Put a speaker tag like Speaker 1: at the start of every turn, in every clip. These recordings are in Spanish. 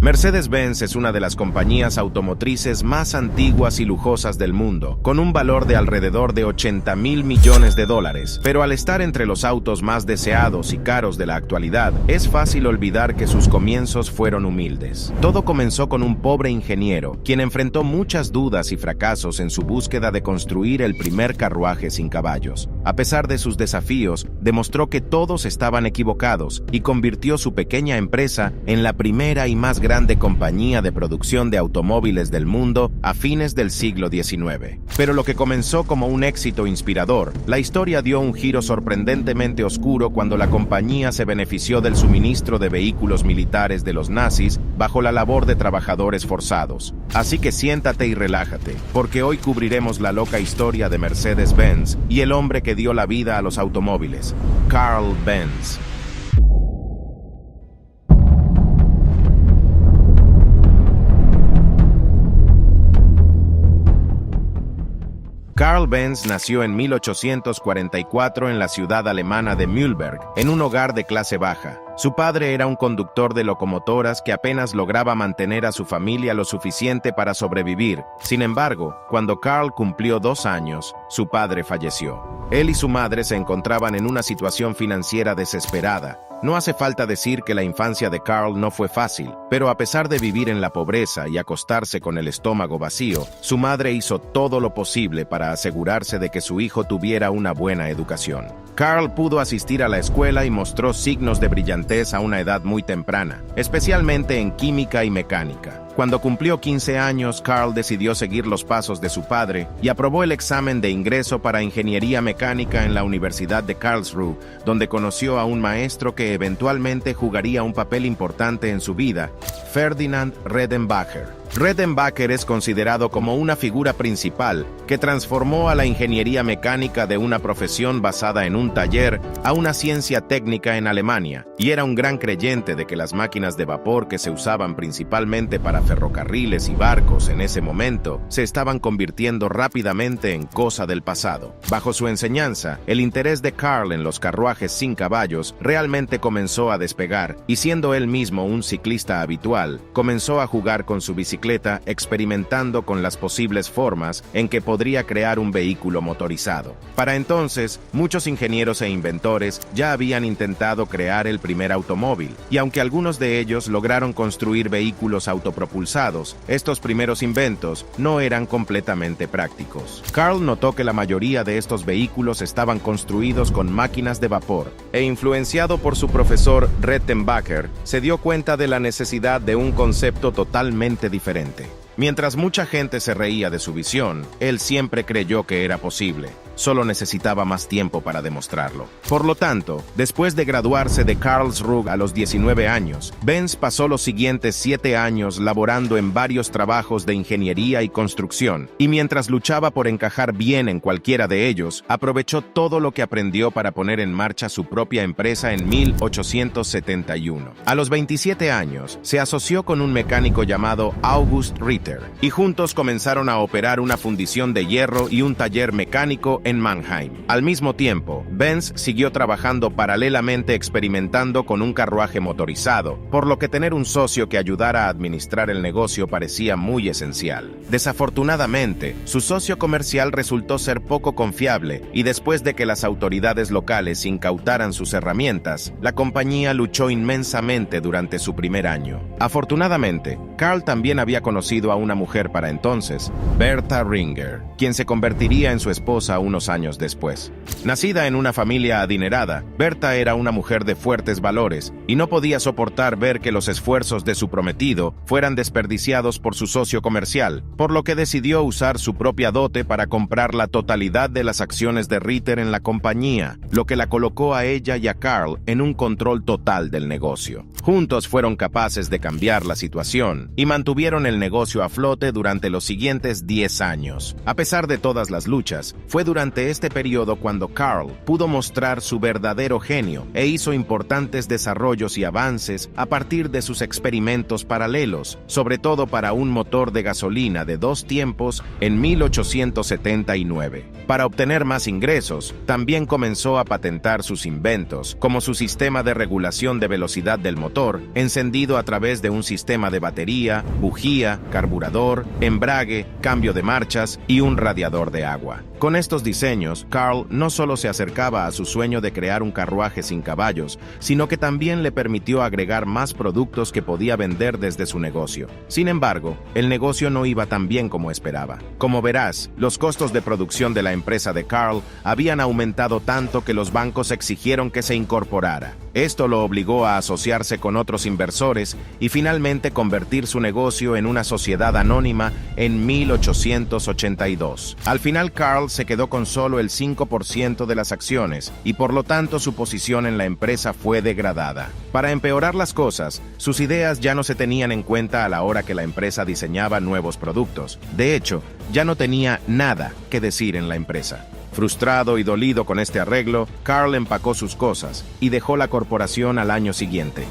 Speaker 1: Mercedes-Benz es una de las compañías automotrices más antiguas y lujosas del mundo, con un valor de alrededor de 80.000 millones de dólares. Pero al estar entre los autos más deseados y caros de la actualidad, es fácil olvidar que sus comienzos fueron humildes. Todo comenzó con un pobre ingeniero, quien enfrentó muchas dudas y fracasos en su búsqueda de construir el primer carruaje sin caballos. A pesar de sus desafíos, demostró que todos estaban equivocados y convirtió su pequeña empresa en la primera y más grande compañía de producción de automóviles del mundo a fines del siglo XIX. Pero lo que comenzó como un éxito inspirador, la historia dio un giro sorprendentemente oscuro cuando la compañía se benefició del suministro de vehículos militares de los nazis bajo la labor de trabajadores forzados. Así que siéntate y relájate, porque hoy cubriremos la loca historia de Mercedes-Benz y el hombre que dio la vida a los automóviles, Carl Benz. Carl Benz nació en 1844 en la ciudad alemana de Mühlberg, en un hogar de clase baja. Su padre era un conductor de locomotoras que apenas lograba mantener a su familia lo suficiente para sobrevivir. Sin embargo, cuando Carl cumplió 2 años, su padre falleció. Él y su madre se encontraban en una situación financiera desesperada. No hace falta decir que la infancia de Carl no fue fácil, pero a pesar de vivir en la pobreza y acostarse con el estómago vacío, su madre hizo todo lo posible para asegurarse de que su hijo tuviera una buena educación. Carl pudo asistir a la escuela y mostró signos de brillantez a una edad muy temprana, especialmente en química y mecánica. Cuando cumplió 15 años, Carl decidió seguir los pasos de su padre y aprobó el examen de ingreso para ingeniería mecánica en la Universidad de Karlsruhe, donde conoció a un maestro que eventualmente jugaría un papel importante en su vida, Ferdinand Redenbacher. Redenbacher es considerado como una figura principal que transformó a la ingeniería mecánica de una profesión basada en un taller a una ciencia técnica en Alemania, y era un gran creyente de que las máquinas de vapor que se usaban principalmente para ferrocarriles y barcos en ese momento se estaban convirtiendo rápidamente en cosa del pasado. Bajo su enseñanza, el interés de Carl en los carruajes sin caballos realmente comenzó a despegar, y siendo él mismo un ciclista habitual, comenzó a jugar con su bicicleta experimentando con las posibles formas en que podría crear un vehículo motorizado. Para entonces, muchos ingenieros e inventores ya habían intentado crear el primer automóvil, y aunque algunos de ellos lograron construir vehículos autopropulsados, estos primeros inventos no eran completamente prácticos. Carl notó que la mayoría de estos vehículos estaban construidos con máquinas de vapor, e influenciado por su profesor Redenbacher, se dio cuenta de la necesidad de un concepto totalmente diferente. Mientras mucha gente se reía de su visión, él siempre creyó que era posible. Solo necesitaba más tiempo para demostrarlo. Por lo tanto, después de graduarse de Karlsruhe a los 19 años, Benz pasó los siguientes 7 años laborando en varios trabajos de ingeniería y construcción, y mientras luchaba por encajar bien en cualquiera de ellos, aprovechó todo lo que aprendió para poner en marcha su propia empresa en 1871. A los 27 años, se asoció con un mecánico llamado August Ritter, y juntos comenzaron a operar una fundición de hierro y un taller mecánico en Mannheim. Al mismo tiempo, Benz siguió trabajando paralelamente experimentando con un carruaje motorizado, por lo que tener un socio que ayudara a administrar el negocio parecía muy esencial. Desafortunadamente, su socio comercial resultó ser poco confiable, y después de que las autoridades locales incautaran sus herramientas, la compañía luchó inmensamente durante su primer año. Afortunadamente, Carl también había conocido a una mujer para entonces, Bertha Ringer, quien se convertiría en su esposa unos años después. Nacida en una familia adinerada, Bertha era una mujer de fuertes valores y no podía soportar ver que los esfuerzos de su prometido fueran desperdiciados por su socio comercial, por lo que decidió usar su propia dote para comprar la totalidad de las acciones de Ritter en la compañía, lo que la colocó a ella y a Carl en un control total del negocio. Juntos fueron capaces de cambiar la situación y mantuvieron el negocio a flote durante los siguientes 10 años. A pesar de todas las luchas, fue durante este periodo cuando Carl pudo mostrar su verdadero genio e hizo importantes desarrollos y avances a partir de sus experimentos paralelos, sobre todo para un motor de gasolina de 2 tiempos en 1879. Para obtener más ingresos, también comenzó a patentar sus inventos, como su sistema de regulación de velocidad del motor, encendido a través de un sistema de batería, bujía, carburador, embrague, cambio de marchas y un radiador de agua. Con estos diseños, Carl no solo se acercaba a su sueño de crear un carruaje sin caballos, sino que también le permitió agregar más productos que podía vender desde su negocio. Sin embargo, el negocio no iba tan bien como esperaba. Como verás, los costos de producción de la empresa de Carl habían aumentado tanto que los bancos exigieron que se incorporara. Esto lo obligó a asociarse con otros inversores y finalmente convertir su negocio en una sociedad anónima en 1882. Al final, Carl se quedó con solo el 5% de las acciones y por lo tanto su posición en la empresa fue degradada. Para empeorar las cosas, sus ideas ya no se tenían en cuenta a la hora que la empresa diseñaba nuevos productos. De hecho, ya no tenía nada que decir en la empresa. Frustrado y dolido con este arreglo, Carl empacó sus cosas y dejó la corporación al año siguiente.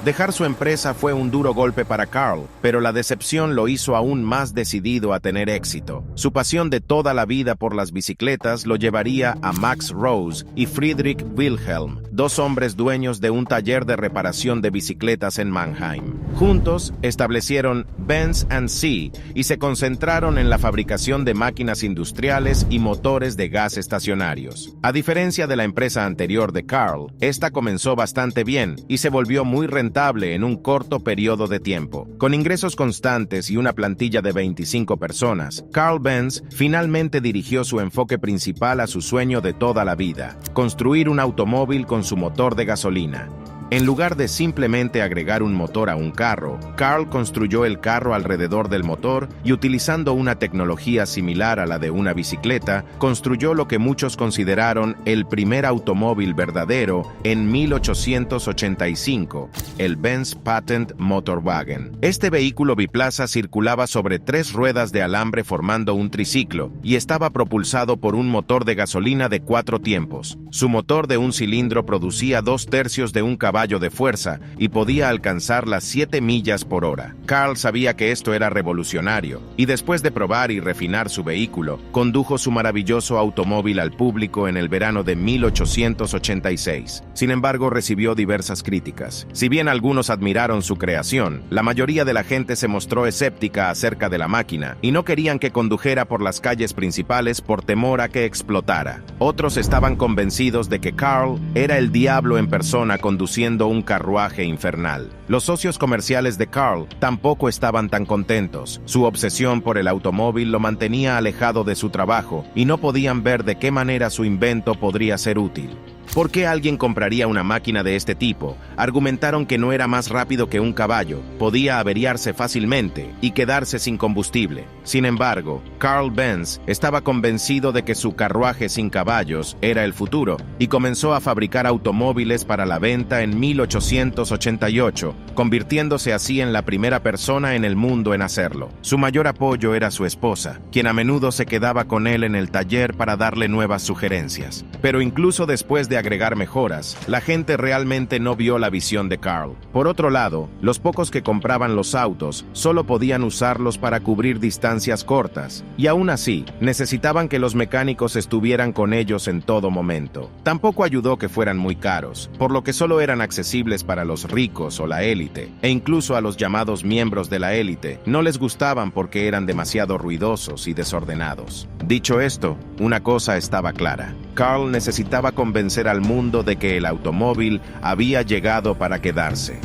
Speaker 1: Dejar su empresa fue un duro golpe para Carl, pero la decepción lo hizo aún más decidido a tener éxito. Su pasión de toda la vida por las bicicletas lo llevaría a Max Rose y Friedrich Wilhelm, 2 hombres dueños de un taller de reparación de bicicletas en Mannheim. Juntos establecieron Benz & Cie y se concentraron en la fabricación de máquinas industriales y motores de gas estacionarios. A diferencia de la empresa anterior de Carl, esta comenzó bastante bien y se volvió muy rentable en un corto periodo de tiempo. Con ingresos constantes y una plantilla de 25 personas, Carl Benz finalmente dirigió su enfoque principal a su sueño de toda la vida: construir un automóvil con su motor de gasolina. En lugar de simplemente agregar un motor a un carro, Carl construyó el carro alrededor del motor y, utilizando una tecnología similar a la de una bicicleta, construyó lo que muchos consideraron el primer automóvil verdadero en 1885, el Benz Patent Motorwagen. Este vehículo biplaza circulaba sobre 3 ruedas de alambre formando un triciclo y estaba propulsado por un motor de gasolina de 4 tiempos. Su motor de un cilindro producía 2/3 de un caballo de fuerza y podía alcanzar las 7 millas por hora. Carl sabía que esto era revolucionario y después de probar y refinar su vehículo, condujo su maravilloso automóvil al público en el verano de 1886. Sin embargo, recibió diversas críticas. Si bien algunos admiraron su creación, la mayoría de la gente se mostró escéptica acerca de la máquina y no querían que condujera por las calles principales por temor a que explotara. Otros estaban convencidos de que Carl era el diablo en persona conduciendo un carruaje infernal. Los socios comerciales de Carl tampoco estaban tan contentos. Su obsesión por el automóvil lo mantenía alejado de su trabajo y no podían ver de qué manera su invento podría ser útil. ¿Por qué alguien compraría una máquina de este tipo? Argumentaron que no era más rápido que un caballo, podía averiarse fácilmente y quedarse sin combustible. Sin embargo, Carl Benz estaba convencido de que su carruaje sin caballos era el futuro y comenzó a fabricar automóviles para la venta en 1888, convirtiéndose así en la primera persona en el mundo en hacerlo. Su mayor apoyo era su esposa, quien a menudo se quedaba con él en el taller para darle nuevas sugerencias. Pero incluso después de agregar mejoras, la gente realmente no vio la visión de Carl. Por otro lado, los pocos que compraban los autos solo podían usarlos para cubrir distancias cortas, y aún así, necesitaban que los mecánicos estuvieran con ellos en todo momento. Tampoco ayudó que fueran muy caros, por lo que solo eran accesibles para los ricos o la élite, e incluso a los llamados miembros de la élite no les gustaban porque eran demasiado ruidosos y desordenados. Dicho esto, una cosa estaba clara: Carl necesitaba convencer al mundo de que el automóvil había llegado para quedarse.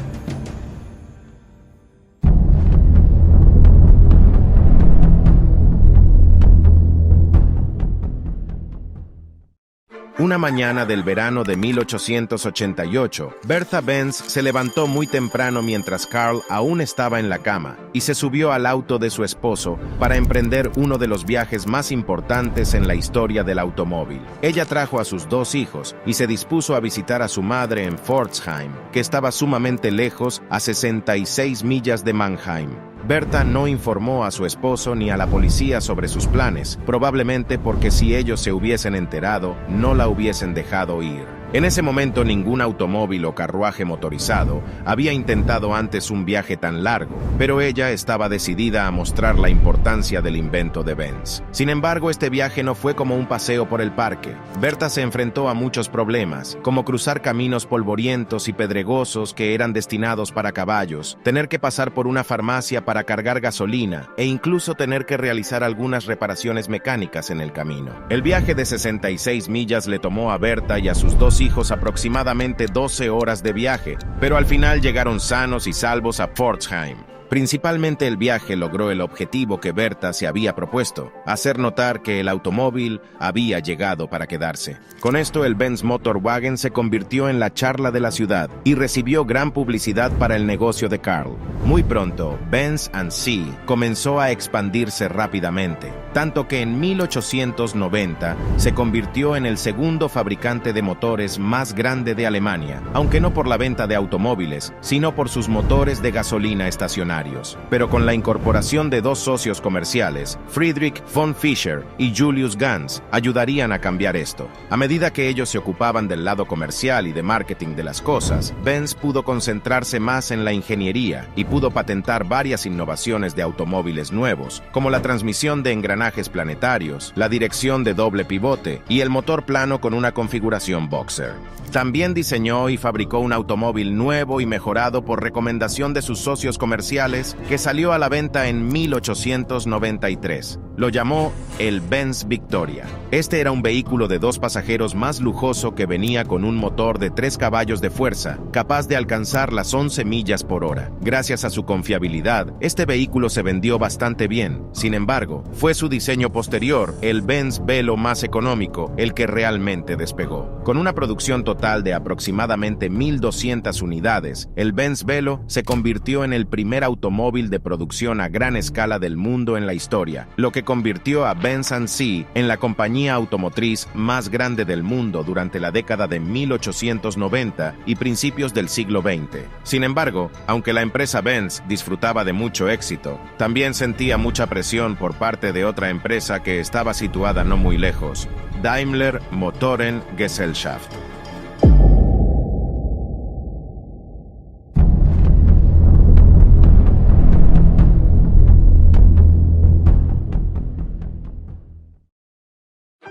Speaker 1: Una mañana del verano de 1888, Bertha Benz se levantó muy temprano mientras Carl aún estaba en la cama y se subió al auto de su esposo para emprender uno de los viajes más importantes en la historia del automóvil. Ella trajo a sus 2 hijos y se dispuso a visitar a su madre en Pforzheim, que estaba sumamente lejos, a 66 millas de Mannheim. Bertha no informó a su esposo ni a la policía sobre sus planes, probablemente porque si ellos se hubiesen enterado, no la hubiesen dejado ir. En ese momento ningún automóvil o carruaje motorizado había intentado antes un viaje tan largo, pero ella estaba decidida a mostrar la importancia del invento de Benz. Sin embargo, este viaje no fue como un paseo por el parque. Bertha se enfrentó a muchos problemas, como cruzar caminos polvorientos y pedregosos que eran destinados para caballos, tener que pasar por una farmacia para cargar gasolina e incluso tener que realizar algunas reparaciones mecánicas en el camino. El viaje de 66 millas le tomó a Bertha y a sus 2 hijos aproximadamente 12 horas de viaje, pero al final llegaron sanos y salvos a Pforzheim. Principalmente el viaje logró el objetivo que Bertha se había propuesto, hacer notar que el automóvil había llegado para quedarse. Con esto el Benz Motorwagen se convirtió en la charla de la ciudad y recibió gran publicidad para el negocio de Carl. Muy pronto, Benz & Cie comenzó a expandirse rápidamente, tanto que en 1890 se convirtió en el segundo fabricante de motores más grande de Alemania, aunque no por la venta de automóviles, sino por sus motores de gasolina estacionarios. Pero con la incorporación de 2 socios comerciales, Friedrich von Fischer y Julius Ganz, ayudarían a cambiar esto. A medida que ellos se ocupaban del lado comercial y de marketing de las cosas, Benz pudo concentrarse más en la ingeniería y pudo patentar varias innovaciones de automóviles nuevos, como la transmisión de engranajes planetarios, la dirección de doble pivote y el motor plano con una configuración boxer. También diseñó y fabricó un automóvil nuevo y mejorado por recomendación de sus socios comerciales que salió a la venta en 1893. Lo llamó el Benz Victoria. Este era un vehículo de 2 pasajeros más lujoso que venía con un motor de 3 caballos de fuerza, capaz de alcanzar las 11 millas por hora. Gracias a su confiabilidad, este vehículo se vendió bastante bien. Sin embargo, fue su diseño posterior, el Benz Velo más económico, el que realmente despegó. Con una producción total de aproximadamente 1.200 unidades, el Benz Velo se convirtió en el primer automóvil de producción a gran escala del mundo en la historia, lo que convirtió a Benz & Cie en la compañía automotriz más grande del mundo durante la década de 1890 y principios del siglo XX. Sin embargo, aunque la empresa Benz disfrutaba de mucho éxito, también sentía mucha presión por parte de otra empresa que estaba situada no muy lejos, Daimler Motoren Gesellschaft.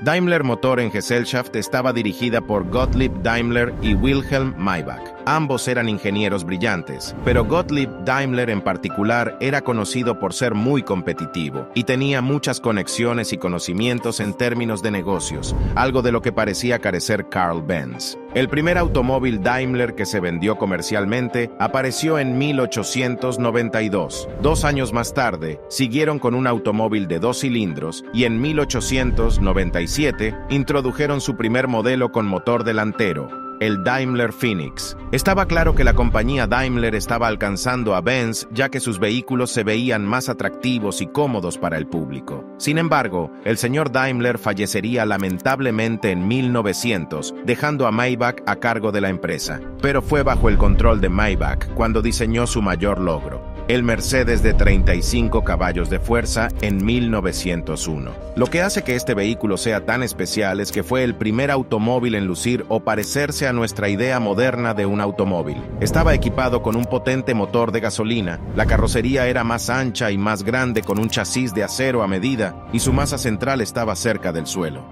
Speaker 1: Daimler Motoren Gesellschaft estaba dirigida por Gottlieb Daimler y Wilhelm Maybach. Ambos eran ingenieros brillantes, pero Gottlieb Daimler en particular era conocido por ser muy competitivo y tenía muchas conexiones y conocimientos en términos de negocios, algo de lo que parecía carecer Carl Benz. El primer automóvil Daimler que se vendió comercialmente apareció en 1892. 2 años más tarde, siguieron con un automóvil de 2 cilindros y en 1897 introdujeron su primer modelo con motor delantero, el Daimler Phoenix. Estaba claro que la compañía Daimler estaba alcanzando a Benz, ya que sus vehículos se veían más atractivos y cómodos para el público. Sin embargo, el señor Daimler fallecería lamentablemente en 1900, dejando a Maybach a cargo de la empresa. Pero fue bajo el control de Maybach cuando diseñó su mayor logro, el Mercedes de 35 caballos de fuerza en 1901. Lo que hace que este vehículo sea tan especial es que fue el primer automóvil en lucir o parecerse a nuestra idea moderna de un automóvil. Estaba equipado con un potente motor de gasolina, la carrocería era más ancha y más grande con un chasis de acero a medida y su masa central estaba cerca del suelo.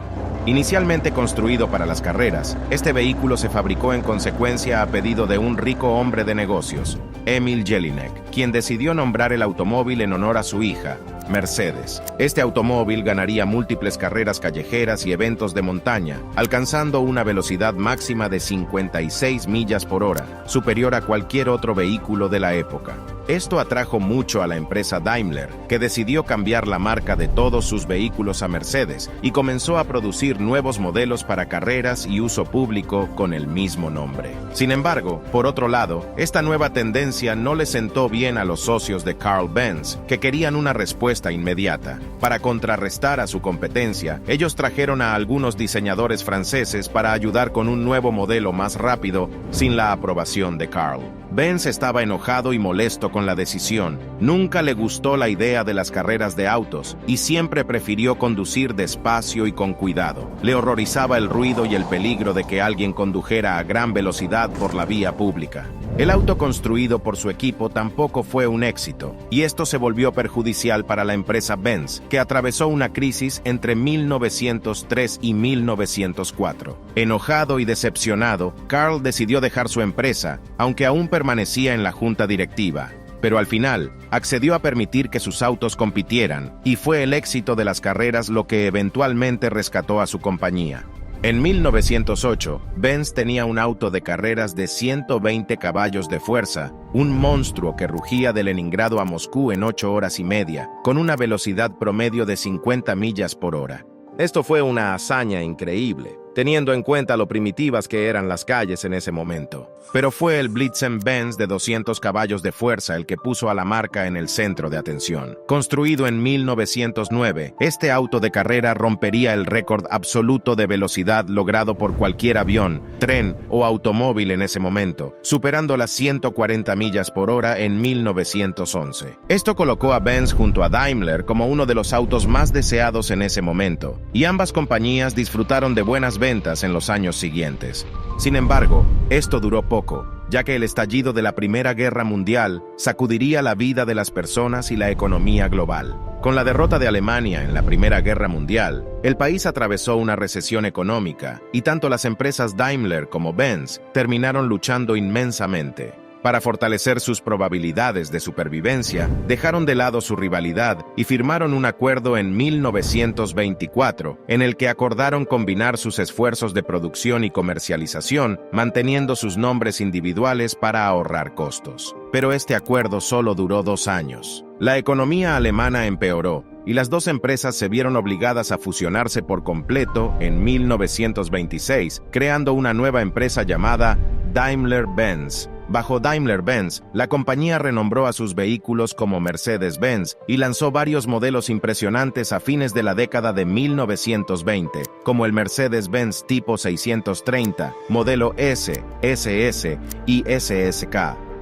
Speaker 1: Inicialmente construido para las carreras, este vehículo se fabricó en consecuencia a pedido de un rico hombre de negocios, Emil Jelinek, quien decidió nombrar el automóvil en honor a su hija, Mercedes. Este automóvil ganaría múltiples carreras callejeras y eventos de montaña, alcanzando una velocidad máxima de 56 millas por hora, superior a cualquier otro vehículo de la época. Esto atrajo mucho a la empresa Daimler, que decidió cambiar la marca de todos sus vehículos a Mercedes y comenzó a producir nuevos modelos para carreras y uso público con el mismo nombre. Sin embargo, por otro lado, esta nueva tendencia no le sentó bien a los socios de Carl Benz, que querían una respuesta inmediata. Para contrarrestar a su competencia, ellos trajeron a algunos diseñadores franceses para ayudar con un nuevo modelo más rápido, sin la aprobación de Carl. Benz estaba enojado y molesto con la decisión. Nunca le gustó la idea de las carreras de autos y siempre prefirió conducir despacio y con cuidado. Le horrorizaba el ruido y el peligro de que alguien condujera a gran velocidad por la vía pública. El auto construido por su equipo tampoco fue un éxito, y esto se volvió perjudicial para la empresa Benz, que atravesó una crisis entre 1903 y 1904. Enojado y decepcionado, Carl decidió dejar su empresa, aunque aún permanecía en la junta directiva. Pero al final, accedió a permitir que sus autos compitieran, y fue el éxito de las carreras lo que eventualmente rescató a su compañía. En 1908, Benz tenía un auto de carreras de 120 caballos de fuerza, un monstruo que rugía de Leningrado a Moscú en 8 horas y media, con una velocidad promedio de 50 millas por hora. Esto fue una hazaña increíble, teniendo en cuenta lo primitivas que eran las calles en ese momento. Pero fue el Blitzen-Benz de 200 caballos de fuerza el que puso a la marca en el centro de atención. Construido en 1909, este auto de carrera rompería el récord absoluto de velocidad logrado por cualquier avión, tren o automóvil en ese momento, superando las 140 millas por hora en 1911. Esto colocó a Benz junto a Daimler como uno de los autos más deseados en ese momento, y ambas compañías disfrutaron de buenas ventas en los años siguientes. Sin embargo, esto duró poco, ya que el estallido de la Primera Guerra Mundial sacudiría la vida de las personas y la economía global. Con la derrota de Alemania en la Primera Guerra Mundial, el país atravesó una recesión económica, y tanto las empresas Daimler como Benz terminaron luchando inmensamente. Para fortalecer sus probabilidades de supervivencia, dejaron de lado su rivalidad y firmaron un acuerdo en 1924, en el que acordaron combinar sus esfuerzos de producción y comercialización, manteniendo sus nombres individuales para ahorrar costos. Pero este acuerdo solo duró 2 años. La economía alemana empeoró, y las dos empresas se vieron obligadas a fusionarse por completo en 1926, creando una nueva empresa llamada Daimler-Benz. Bajo Daimler-Benz, la compañía renombró a sus vehículos como Mercedes-Benz y lanzó varios modelos impresionantes a fines de la década de 1920, como el Mercedes-Benz Tipo 630, modelo S, SS y SSK.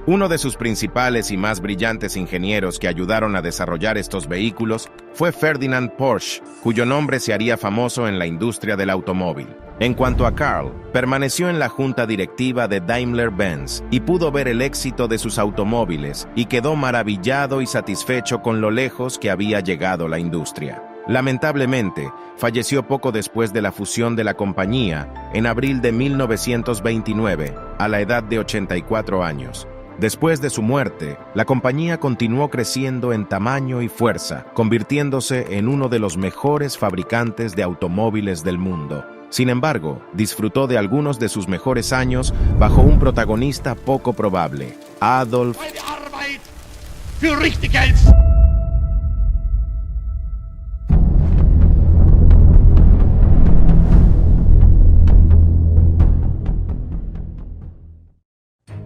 Speaker 1: Uno de sus principales y más brillantes ingenieros que ayudaron a desarrollar estos vehículos fue Ferdinand Porsche, cuyo nombre se haría famoso en la industria del automóvil. En cuanto a Carl, permaneció en la junta directiva de Daimler-Benz y pudo ver el éxito de sus automóviles y quedó maravillado y satisfecho con lo lejos que había llegado la industria. Lamentablemente, falleció poco después de la fusión de la compañía, en abril de 1929, a la edad de 84 años. Después de su muerte, la compañía continuó creciendo en tamaño y fuerza, convirtiéndose en uno de los mejores fabricantes de automóviles del mundo. Sin embargo, disfrutó de algunos de sus mejores años bajo un protagonista poco probable, Adolf Hitler.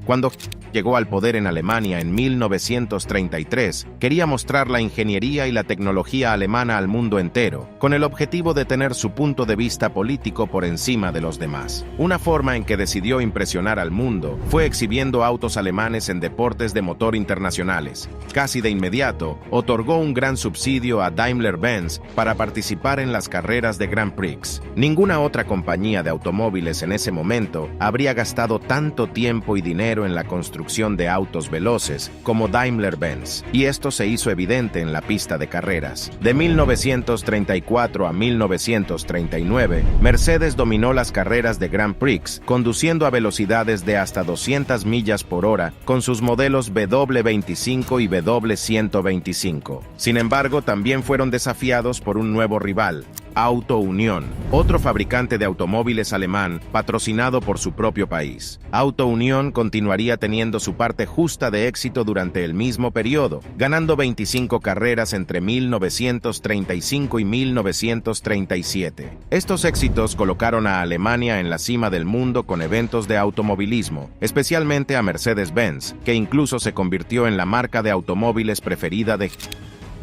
Speaker 1: Cuando llegó al poder en Alemania en 1933, quería mostrar la ingeniería y la tecnología alemana al mundo entero, con el objetivo de tener su punto de vista político por encima de los demás. Una forma en que decidió impresionar al mundo fue exhibiendo autos alemanes en deportes de motor internacionales. Casi de inmediato, otorgó un gran subsidio a Daimler-Benz para participar en las carreras de Grand Prix. Ninguna otra compañía de automóviles en ese momento habría gastado tanto tiempo y dinero en la construcción de autos veloces como Daimler-Benz, y esto se hizo evidente en la pista de carreras. De 1934 a 1939, Mercedes dominó las carreras de Grand Prix, conduciendo a velocidades de hasta 200 millas por hora con sus modelos W25 y W125. Sin embargo, también fueron desafiados por un nuevo rival, Auto Union, otro fabricante de automóviles alemán patrocinado por su propio país. Auto Union continuaría teniendo su parte justa de éxito durante el mismo periodo, ganando 25 carreras entre 1935 y 1937. Estos éxitos colocaron a Alemania en la cima del mundo con eventos de automovilismo, especialmente a Mercedes-Benz, que incluso se convirtió en la marca de automóviles preferida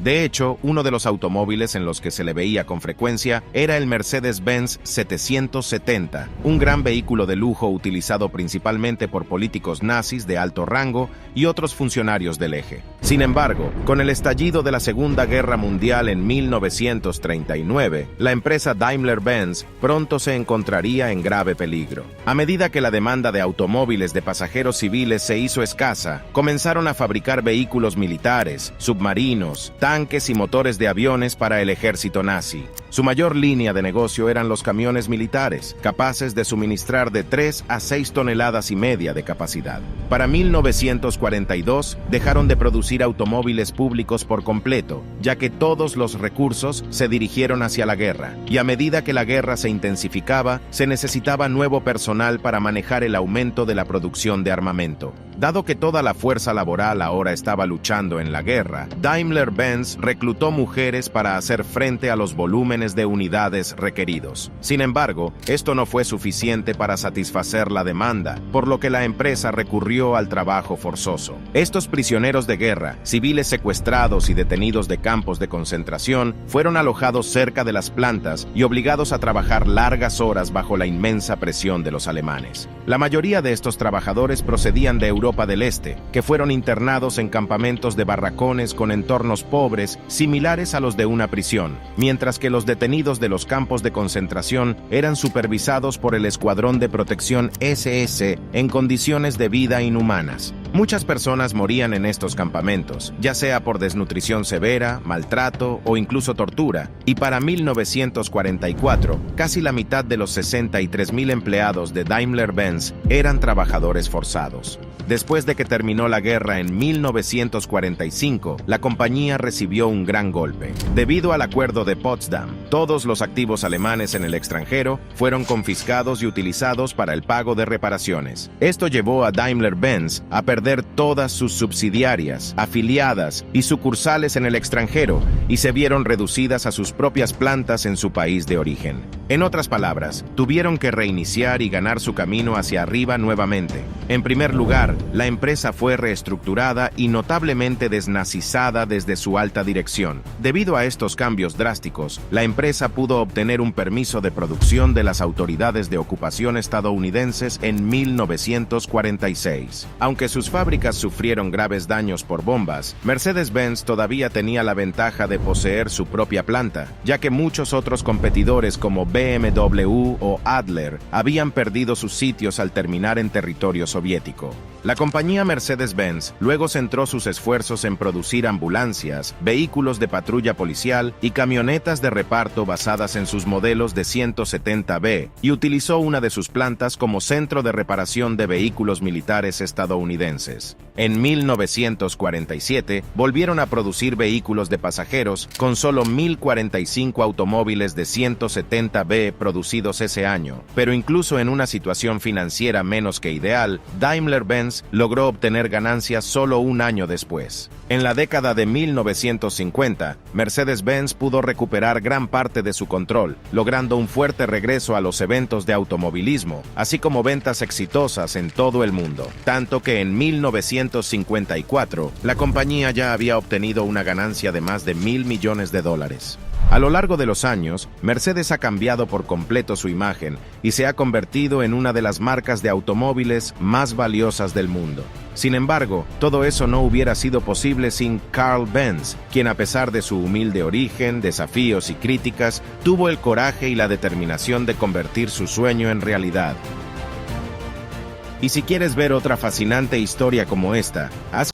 Speaker 1: de hecho, uno de los automóviles en los que se le veía con frecuencia era el Mercedes-Benz 770, un gran vehículo de lujo utilizado principalmente por políticos nazis de alto rango y otros funcionarios del eje. Sin embargo, con el estallido de la Segunda Guerra Mundial en 1939, la empresa Daimler-Benz pronto se encontraría en grave peligro. A medida que la demanda de automóviles de pasajeros civiles se hizo escasa, comenzaron a fabricar vehículos militares, submarinos, tanques y motores de aviones para el ejército nazi. Su mayor línea de negocio eran los camiones militares, capaces de suministrar de 3 a 6 toneladas y media de capacidad. Para 1942, dejaron de producir automóviles públicos por completo, ya que todos los recursos se dirigieron hacia la guerra, y a medida que la guerra se intensificaba, se necesitaba nuevo personal para manejar el aumento de la producción de armamento. Dado que toda la fuerza laboral ahora estaba luchando en la guerra, Daimler-Benz reclutó mujeres para hacer frente a los volúmenes de unidades requeridos. Sin embargo, esto no fue suficiente para satisfacer la demanda, por lo que la empresa recurrió al trabajo forzoso. Estos prisioneros de guerra, civiles secuestrados y detenidos de campos de concentración, fueron alojados cerca de las plantas y obligados a trabajar largas horas bajo la inmensa presión de los alemanes. La mayoría de estos trabajadores procedían de Europa del Este, que fueron internados en campamentos de barracones con entornos pobres, similares a los de una prisión, mientras que los detenidos de los campos de concentración eran supervisados por el Escuadrón de Protección SS en condiciones de vida inhumanas. Muchas personas morían en estos campamentos, ya sea por desnutrición severa, maltrato o incluso tortura, y para 1944, casi la mitad de los 63.000 empleados de Daimler-Benz eran trabajadores forzados. Después de que terminó la guerra en 1945, la compañía recibió un gran golpe. Debido al Acuerdo de Potsdam, todos los activos alemanes en el extranjero fueron confiscados y utilizados para el pago de reparaciones. Esto llevó a Daimler-Benz a perder todas sus subsidiarias, afiliadas y sucursales en el extranjero, y se vieron reducidas a sus propias plantas en su país de origen. En otras palabras, tuvieron que reiniciar y ganar su camino hacia arriba nuevamente. En primer lugar, la empresa fue reestructurada y notablemente desnazizada desde su alta dirección. Debido a estos cambios drásticos, la empresa pudo obtener un permiso de producción de las autoridades de ocupación estadounidenses en 1946. Aunque sus fábricas sufrieron graves daños por bombas, Mercedes-Benz todavía tenía la ventaja de poseer su propia planta, ya que muchos otros competidores como BMW o Adler habían perdido sus sitios al terminar en territorio soviético. La compañía Mercedes-Benz luego centró sus esfuerzos en producir ambulancias, vehículos de patrulla policial y camionetas de reparto basadas en sus modelos de 170B, y utilizó una de sus plantas como centro de reparación de vehículos militares estadounidenses. En 1947, volvieron a producir vehículos de pasajeros con solo 1.045 automóviles de 170B producidos ese año, pero incluso en una situación financiera menos que ideal, Daimler-Benz logró obtener ganancias solo un año después. En la década de 1950, Mercedes-Benz pudo recuperar gran parte de su control, logrando un fuerte regreso a los eventos de automovilismo, así como ventas exitosas en todo el mundo. Tanto que en 1954, la compañía ya había obtenido una ganancia de más de $1.000 millones. A lo largo de los años, Mercedes ha cambiado por completo su imagen y se ha convertido en una de las marcas de automóviles más valiosas del mundo. Sin embargo, todo eso no hubiera sido posible sin Carl Benz, quien a pesar de su humilde origen, desafíos y críticas, tuvo el coraje y la determinación de convertir su sueño en realidad. Y si quieres ver otra fascinante historia como esta, haz